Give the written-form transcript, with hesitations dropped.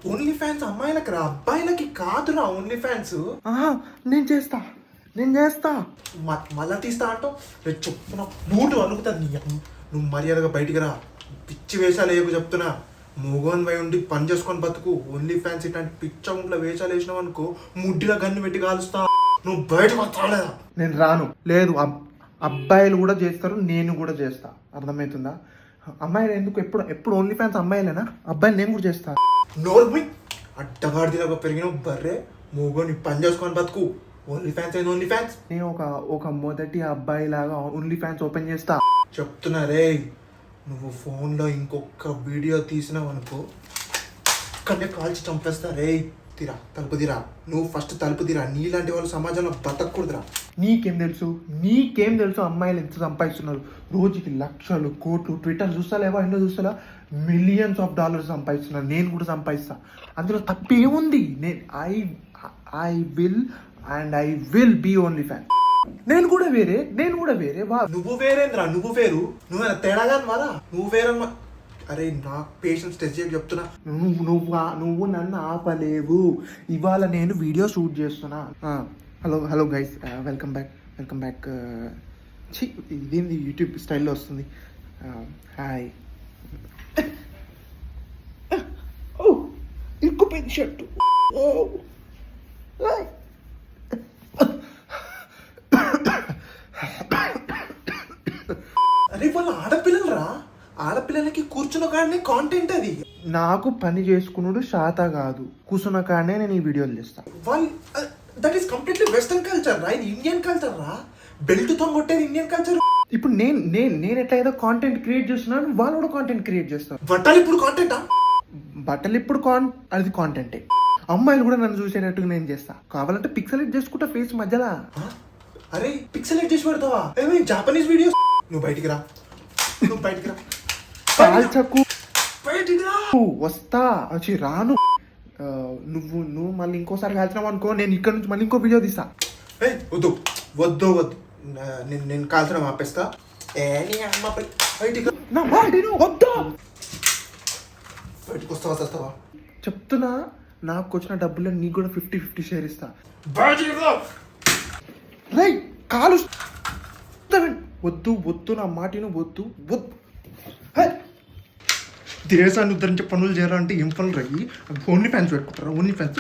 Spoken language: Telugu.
ఓన్లీ ఫ్యాన్స్ అమ్మాయిలకి రా, అబ్బాయిలకి కాదురా ఓన్లీ ఫ్యాన్స్. నేను చేస్తా మళ్ళా తీస్తా అంటావు. రేపు చెప్తున్నా బూటు అనుకుతుంది. నువ్వు మర్యాదగా బయటికి రా. పిచ్చి వేషాలు వేయకు చెప్తున్నా. మూగోన్ వై ఉండి పని చేసుకొని బతుకు. ఓన్లీ ఫ్యాన్స్ ఇట్లాంటి పిచ్చ ఉంట్లో వేషాలు వేసినావు అనుకో, ముడ్డిలో గన్ను పెట్టి కాలుస్తా. నువ్వు బయటకు వస్తాలేదా? నేను రాను. లేదు, అబ్బాయిలు కూడా చేస్తారు, నేను కూడా చేస్తా. అర్థమవుతుందా? అమ్మాయిలు ఎందుకు? ఎప్పుడు ఓన్లీ ఫ్యాన్స్ అమ్మాయిలేనా? అబ్బాయిలు నేను కూడా చేస్తా. నోర్మి అడ్డగాడిదిలాగా పెరిగిన బర్రే. మూగోని పని చేసుకొని బతుకు. ఓన్లీ ఫ్యాన్స్ అయింది ఓన్లీ ఫ్యాన్స్. నేను ఒక మొదటి అబ్బాయి లాగా ఓన్లీ ఫ్యాన్స్ ఓపెన్ చేస్తా. చెప్తున్నా రే, నువ్వు ఫోన్లో ఇంకొక వీడియో తీసినావు అనుకో, కన్నే కాల్చి చంపేస్తా రే. తీరా తలుపు తీరా. నువ్వు ఫస్ట్ తలుపు తీరా. నీలాంటి వాళ్ళు సమాజంలో బతకూడదురా. నీకేం తెలుసు అమ్మాయిలు ఎంత సంపాదిస్తున్నారు? రోజుకి లక్షలు కోట్లు. ట్విట్టర్ చూస్తలేవా? ఎన్నో చూస్తలా? మిలియన్స్ ఆఫ్ డాలర్స్ సంపాదిస్తున్నారు. నేను కూడా సంపాదిస్తా. అందులో తప్పేముంది? I will be only fan. నేను కూడా వేరే. నువ్వు వేరేంద్రా, నువ్వు వేరు. నువ్వేనా తేడాగా వారా? నువ్వు వేరమ్మా. అరే నాకు పేషెన్స్ టెస్ట్ చేయక చెప్తున్నా. నువ్వు నన్ను ఆపలేవు. ఇవాళ నేను వీడియో షూట్ చేస్తున్నా. Hello guys, welcome back. ఇదేంది యూట్యూబ్ స్టైల్లో వస్తుంది. హాయ్. ఇరుక్కుపోయింది షర్టు. అరే వాళ్ళు ఆడపిల్లలరా. ఆడపిల్లలకి కూర్చున్న కాడనే కాంటెంట్ అది. నాకు పని చేసుకున్నాడు శాత కాదు. కూర్చున్న కాడనే నేను ఈ వీడియోలు చేస్తాను. వాళ్ళు that is completely western culture రా. ఇది ఇండియన్ కల్చర్ రా. బెల్ట్ తో కొట్టేది ఇండియన్ కల్చర్. ఇప్పుడు నేను ఎట్లా ఏదో కాంటెంట్ క్రియేట్ చేస్తున్నాను, వాళ్ళు కూడా కాంటెంట్ క్రియేట్ చేస్తారు. బట్టలు ఇప్పుడు కాంటెంటా? బట్టలు ఇప్పుడు అది కాంటెంటే. అమ్మాయిలు కూడా నన్ను చూసేటట్టుగా నేను చేస్తా. కావాలంటే పిక్సెలేట్ చేసుకుంటా ఫేస్ మధ్యలో. అరే పిక్సెలేట్ చేసి పెడతావా? ఏమి జాపనీస్ వీడియోస్? నువ్వు బయటికి రా. కాల్చకు. బయటికి రా. వస్తా. వచ్చి రాను. నువ్వు మళ్ళీ ఇంకోసారి కాల్చినావు అనుకో, నేను ఇక్కడ నుంచి మళ్ళీ ఇంకో వీడియో తీస్తా. వద్దు నేను కాల్చడం ఆపేస్తా. బయటికి వస్తావా? చెప్తున్నా, నాకు వచ్చిన డబ్బుల్లో నీకు కూడా 50-50 షేర్ ఇస్తా. రై కాలు. వద్దు నా మాటను వద్దు. దేశాన్ని ఉద్ధరించే పనులు చేయాలంటే ఏం పనులు రయ్యి? ఓన్లీ ఫ్యాన్స్ పెట్టుకుంటారా? Only fans